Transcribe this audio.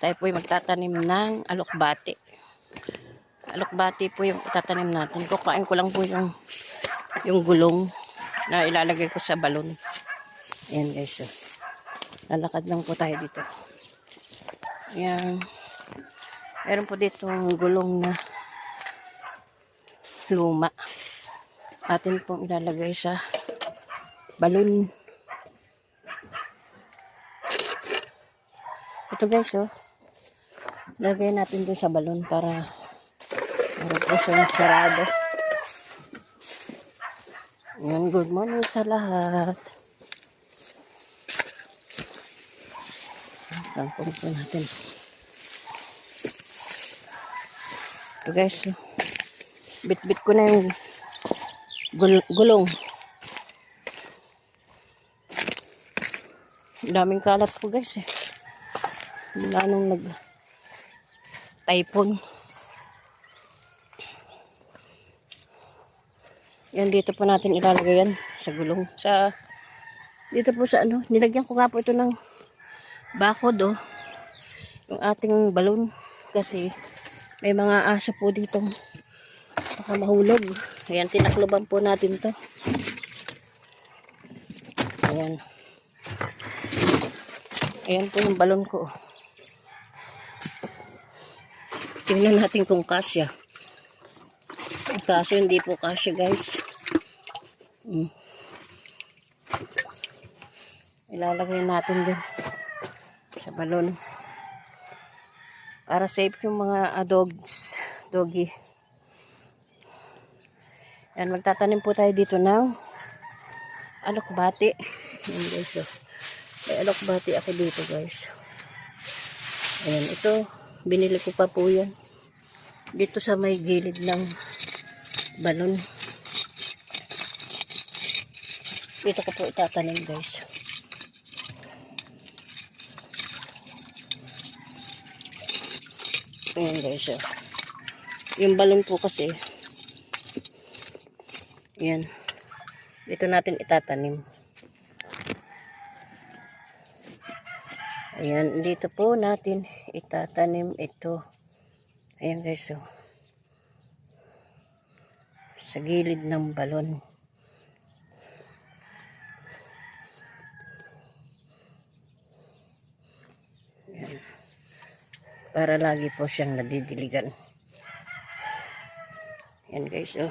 Tayo po ay magtatanim ng alokbati. Alokbati po yung itatanim natin. Kukain ko lang po yung gulong na ilalagay ko sa balon. Ayan guys. So, lalakad lang po tayo dito. Ayan. Meron po dito gulong na luma. Atin pong ilalagay sa balon. Ito guys, oh. Lagay natin doon sa balon para meron po siyang sarado. Ayan, good morning sa lahat. Tampon po natin. Ito guys, oh. Bit-bit ko na yung gulong. Daming kalat po guys eh. Mula nung nag-typhoon. Yan, dito po natin ilalagay yan sa gulong. Dito po sa ano, nilagyan ko nga po ito ng bakod oh. Yung ating balon. Kasi may mga aso po dito. Baka mahulog. Ayan, tinakloban po natin to. Ayan. Ayan po yung balon ko. Tingnan natin kung kasya. Kaso hindi po kasya guys. Ilalagay natin din sa balon. Para safe yung mga doggy. Yan, magtatanim po tayo dito ng alokbati. Yan guys. So, may alokbati ako dito guys. Ayan, ito. Binili ko pa po yan. Dito sa may gilid ng balon. Dito ko po itatanim guys. Ayan guys. So, yung balon po kasi yan. Dito natin itatanim. Ayan. Dito po natin itatanim ito. Ayan guys. So, sa gilid ng balon. Ayan. Para lagi po siyang nadidiligan. Ayan guys. So,